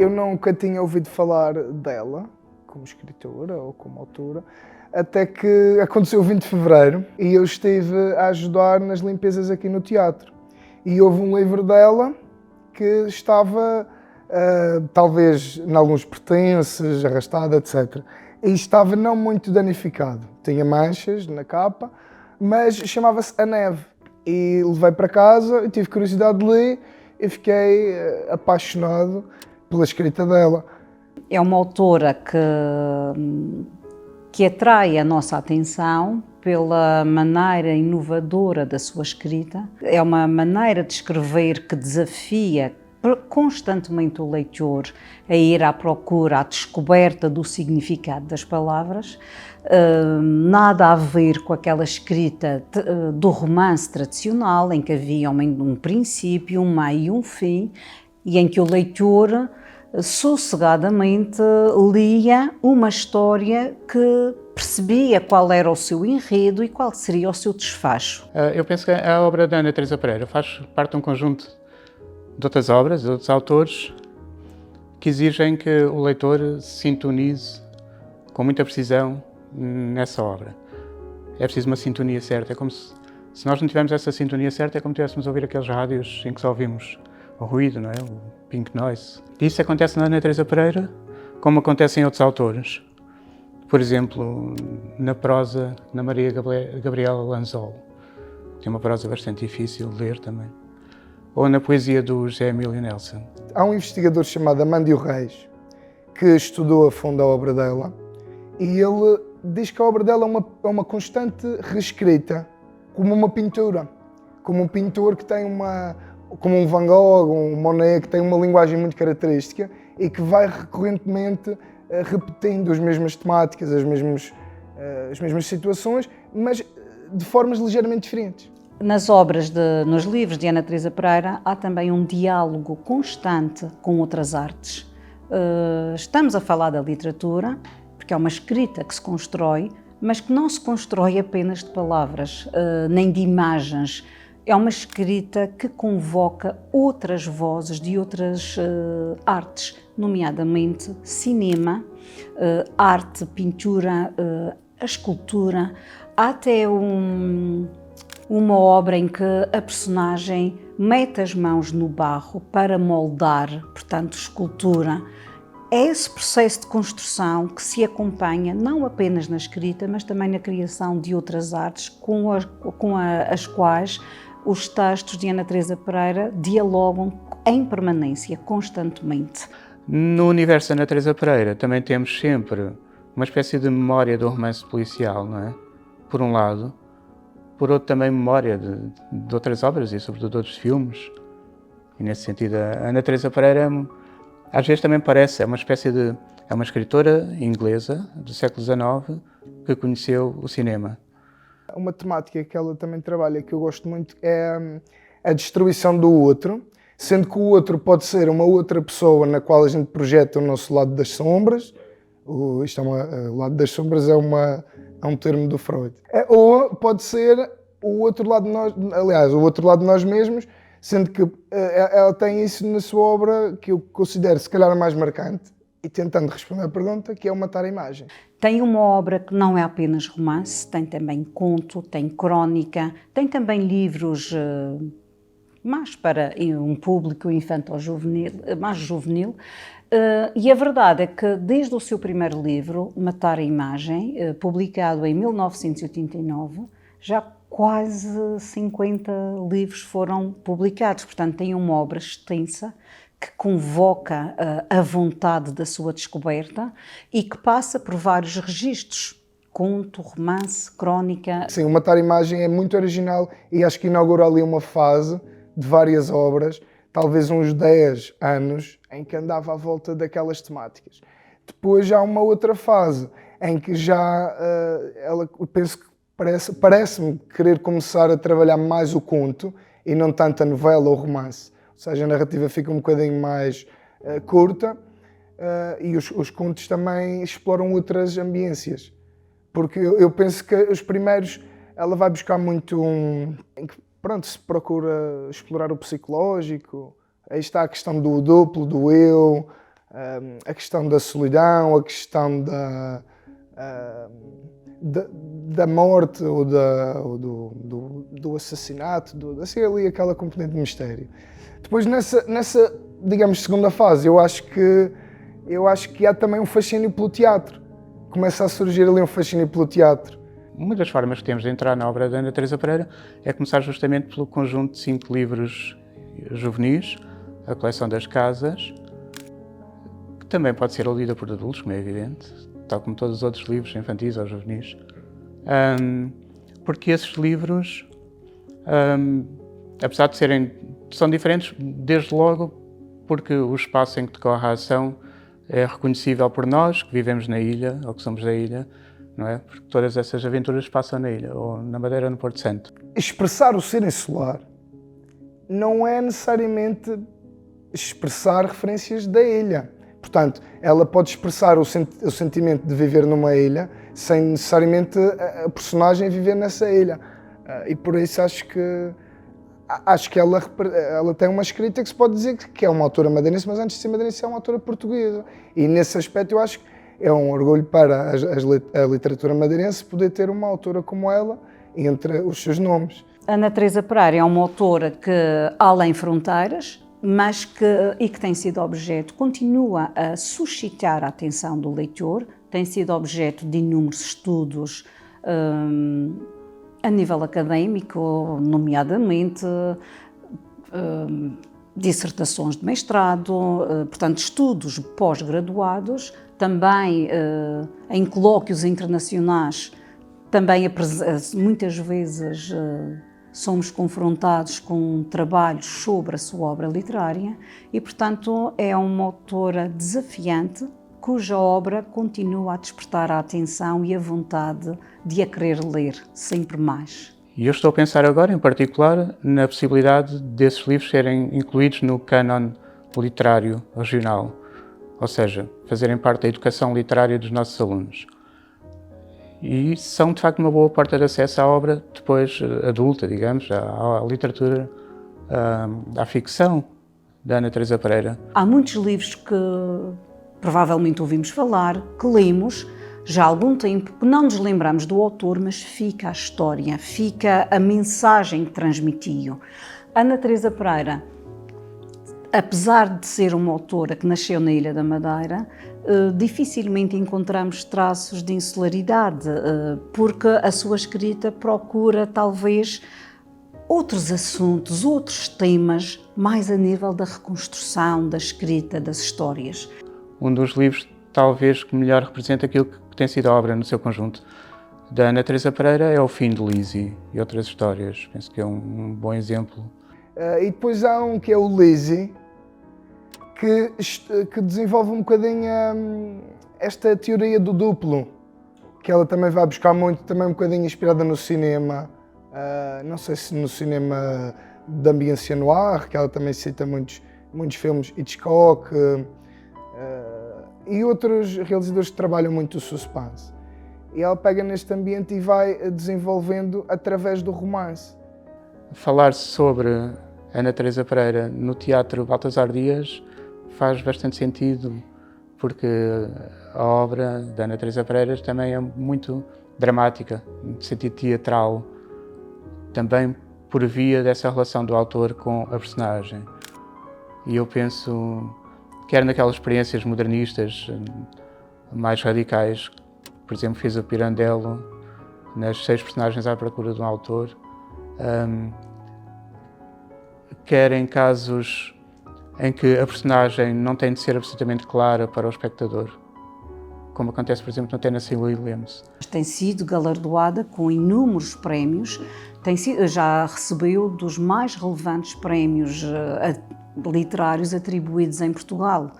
Eu nunca tinha ouvido falar dela como escritora ou como autora, até que aconteceu o 20 de Fevereiro e eu estive a ajudar nas limpezas aqui no teatro. E houve um livro dela que estava, talvez, em alguns pertences, arrastado, etc. E estava não muito danificado. Tinha manchas na capa, mas chamava-se A Neve. E levei para casa e tive curiosidade de ler e fiquei apaixonado pela escrita dela. É uma autora que atrai a nossa atenção pela maneira inovadora da sua escrita. É uma maneira de escrever que desafia constantemente o leitor a ir à procura, à descoberta do significado das palavras. Nada a ver com aquela escrita do romance tradicional, em que havia um princípio, um meio e um fim, e em que o leitor sossegadamente lia uma história que percebia qual era o seu enredo e qual seria o seu desfecho. Eu penso que a obra da Ana Teresa Pereira faz parte de um conjunto de outras obras, de outros autores, que exigem que o leitor se sintonize com muita precisão nessa obra. É preciso uma sintonia certa. É como se nós não tivermos essa sintonia certa, é como se tivéssemos a ouvir aqueles rádios em que só ouvimos o ruído, não é? O pink noise. Isso acontece na Ana Teresa Pereira, como acontece em outros autores. Por exemplo, na prosa, na Maria Gabriela Lanzol. Tem uma prosa bastante difícil de ler também. Ou na poesia do José Emílio Nelson. Há um investigador chamado Amândio Reis que estudou a fundo a obra dela e ele diz que a obra dela é uma constante reescrita, como uma pintura. Como um pintor que tem como um Van Gogh, um Monet, que tem uma linguagem muito característica e que vai recorrentemente repetindo as mesmas temáticas, as mesmas situações, mas de formas ligeiramente diferentes. Nos livros de Ana Teresa Pereira há também um diálogo constante com outras artes. Estamos a falar da literatura, porque é uma escrita que se constrói, mas que não se constrói apenas de palavras, nem de imagens. É uma escrita que convoca outras vozes de outras artes, nomeadamente cinema, arte, pintura, a escultura. Há até uma obra em que a personagem mete as mãos no barro para moldar, portanto, escultura. É esse processo de construção que se acompanha não apenas na escrita, mas também na criação de outras artes com as quais os textos de Ana Teresa Pereira dialogam em permanência, constantemente. No universo da Ana Teresa Pereira também temos sempre uma espécie de memória do romance policial, não é? Por um lado. Por outro, também memória de outras obras e, sobretudo, de outros filmes. E, nesse sentido, a Ana Teresa Pereira, às vezes, também parece, é uma escritora inglesa do século XIX que conheceu o cinema. Uma temática que ela também trabalha, que eu gosto muito, é a destruição do outro, sendo que o outro pode ser uma outra pessoa na qual a gente projeta o nosso lado das sombras. O lado das sombras é um termo do Freud. Ou pode ser o outro lado de nós, aliás, o outro lado de nós mesmos, sendo que ela tem isso na sua obra que eu considero se calhar a mais marcante, e tentando responder à pergunta, que é o Matar a Imagem. Tem uma obra que não é apenas romance, tem também conto, tem crónica, tem também livros mais para um público infanto-juvenil, mais juvenil. E a verdade é que desde o seu primeiro livro, Matar a Imagem, publicado em 1989, já quase 50 livros foram publicados. Portanto, tem uma obra extensa que convoca a vontade da sua descoberta e que passa por vários registros. Conto, romance, crónica. Sim, o Matar a Imagem é muito original e acho que inaugura ali uma fase de várias obras, talvez uns 10 anos, em que andava à volta daquelas temáticas. Depois já há uma outra fase, em que já ela, penso que parece-me querer começar a trabalhar mais o conto e não tanto a novela ou o romance. Ou seja, a narrativa fica um bocadinho mais curta e os contos também exploram outras ambiências. Porque eu penso que os primeiros, ela vai buscar muito em que, pronto, se procura explorar o psicológico. Aí está a questão do duplo, do eu, a questão da solidão, a questão da morte ou do assassinato, assim ali aquela componente de mistério. Depois nessa, digamos, segunda fase, eu acho que há também um fascínio pelo teatro. Começa a surgir ali um fascínio pelo teatro. Uma das formas que temos de entrar na obra da Ana Teresa Pereira é começar justamente pelo conjunto de 5 livros juvenis, a coleção das casas, que também pode ser lida por adultos, como é evidente, tal como todos os outros livros infantis ou juvenis. Porque esses livros, apesar de são diferentes, desde logo porque o espaço em que decorre a ação é reconhecível por nós, que vivemos na ilha, ou que somos da ilha, não é? Porque todas essas aventuras passam na ilha, ou na Madeira ou no Porto Santo. Expressar o ser insular não é necessariamente expressar referências da ilha. Portanto, ela pode expressar o sentimento de viver numa ilha sem necessariamente a personagem viver nessa ilha. E por isso acho que ela tem uma escrita que se pode dizer que é uma autora madeirense, mas antes de ser madeirense é uma autora portuguesa. E nesse aspecto eu acho que é um orgulho para a literatura madeirense poder ter uma autora como ela entre os seus nomes. Ana Teresa Pereira é uma autora que, além fronteiras, mas que tem sido objeto, continua a suscitar a atenção do leitor, tem sido objeto de inúmeros estudos a nível académico, nomeadamente dissertações de mestrado, portanto estudos pós-graduados, também em colóquios internacionais, também muitas vezes somos confrontados com trabalhos sobre a sua obra literária e, portanto, é uma autora desafiante, cuja obra continua a despertar a atenção e a vontade de a querer ler sempre mais. E eu estou a pensar agora, em particular, na possibilidade desses livros serem incluídos no cânon literário regional, ou seja, fazerem parte da educação literária dos nossos alunos. E são, de facto, uma boa porta de acesso à obra depois adulta, digamos, à literatura, à ficção da Ana Teresa Pereira. Há muitos livros que provavelmente ouvimos falar, que lemos já há algum tempo, que não nos lembramos do autor, mas fica a história, fica a mensagem que transmitiu. Ana Teresa Pereira, apesar de ser uma autora que nasceu na Ilha da Madeira, dificilmente encontramos traços de insularidade, porque a sua escrita procura talvez outros assuntos, outros temas, mais a nível da reconstrução, da escrita, das histórias. Um dos livros, talvez, que melhor representa aquilo que tem sido a obra no seu conjunto, da Ana Teresa Pereira, é O Fim de Lizzie e Outras Histórias. Penso que é um bom exemplo. E depois há um que é o Lizzie, que desenvolve um bocadinho esta teoria do duplo, que ela também vai buscar muito, também um bocadinho inspirada no cinema, não sei se no cinema de ambiência noir, que ela também cita muitos filmes, Hitchcock, e outros realizadores que trabalham muito o suspense. E ela pega neste ambiente e vai desenvolvendo através do romance. Falar sobre Ana Teresa Pereira no Teatro Baltasar Dias faz bastante sentido, porque a obra da Ana Teresa Pereira também é muito dramática, no sentido teatral, também por via dessa relação do autor com a personagem. E eu penso, quer naquelas experiências modernistas mais radicais, por exemplo, fez o Pirandello, nas 6 personagens à procura de um autor, quer em casos em que a personagem não tem de ser absolutamente clara para o espectador, como acontece, por exemplo, no Tennessee Williams. Tem sido galardoada com inúmeros prémios, já recebeu dos mais relevantes prémios literários atribuídos em Portugal.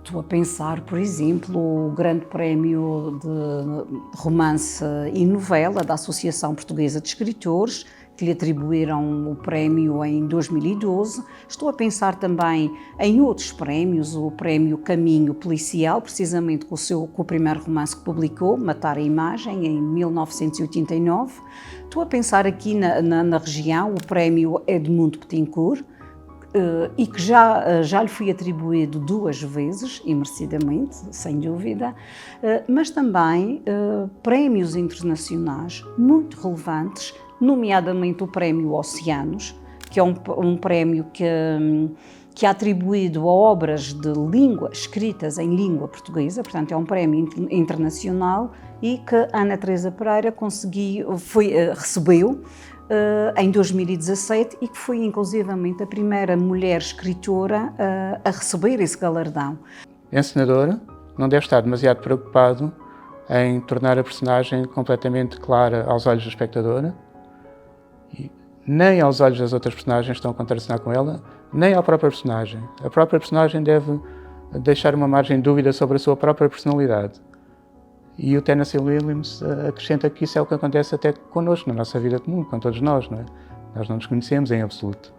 Estou a pensar, por exemplo, o Grande Prémio de Romance e Novela da Associação Portuguesa de Escritores, que lhe atribuíram o prémio em 2012. Estou a pensar também em outros prémios, o prémio Caminho Policial, precisamente com o primeiro romance que publicou, Matar a Imagem, em 1989. Estou a pensar aqui na região, o prémio Edmundo Petincourt, e que já lhe foi atribuído 2 vezes, e merecidamente, sem dúvida, mas também prémios internacionais muito relevantes, nomeadamente o Prémio Oceanos, que é um prémio que é atribuído a obras de língua escritas em língua portuguesa, portanto é um prémio internacional e que Ana Teresa Pereira recebeu em 2017 e que foi inclusivamente a primeira mulher escritora a receber esse galardão. O encenador não deve estar demasiado preocupado em tornar a personagem completamente clara aos olhos do espectador, e nem aos olhos das outras personagens que estão a contracenar com ela, nem à própria personagem. A própria personagem deve deixar uma margem de dúvida sobre a sua própria personalidade. E o Tennessee Williams acrescenta que isso é o que acontece até connosco, na nossa vida comum, com todos nós, não é? Nós não nos conhecemos em absoluto.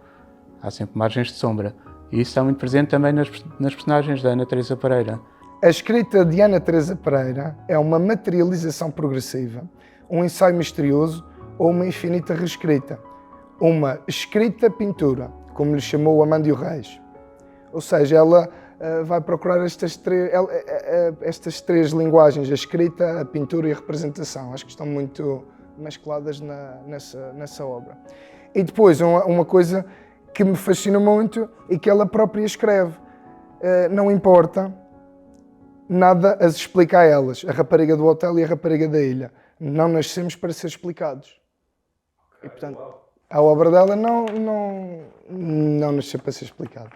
Há sempre margens de sombra. E isso está muito presente também nas personagens da Ana Teresa Pereira. A escrita de Ana Teresa Pereira é uma materialização progressiva, um ensaio misterioso ou uma infinita reescrita. Uma escrita pintura, como lhe chamou o Amândio Reis. Ou seja, ela vai procurar estas três linguagens, a escrita, a pintura e a representação. Acho que estão muito mescladas nessa obra. E depois, uma coisa que me fascina muito e que ela própria escreve. Não importa, nada as explica a elas, a rapariga do hotel e a rapariga da ilha. Não nascemos para ser explicados. E, portanto, a obra dela não nasceu para ser explicada.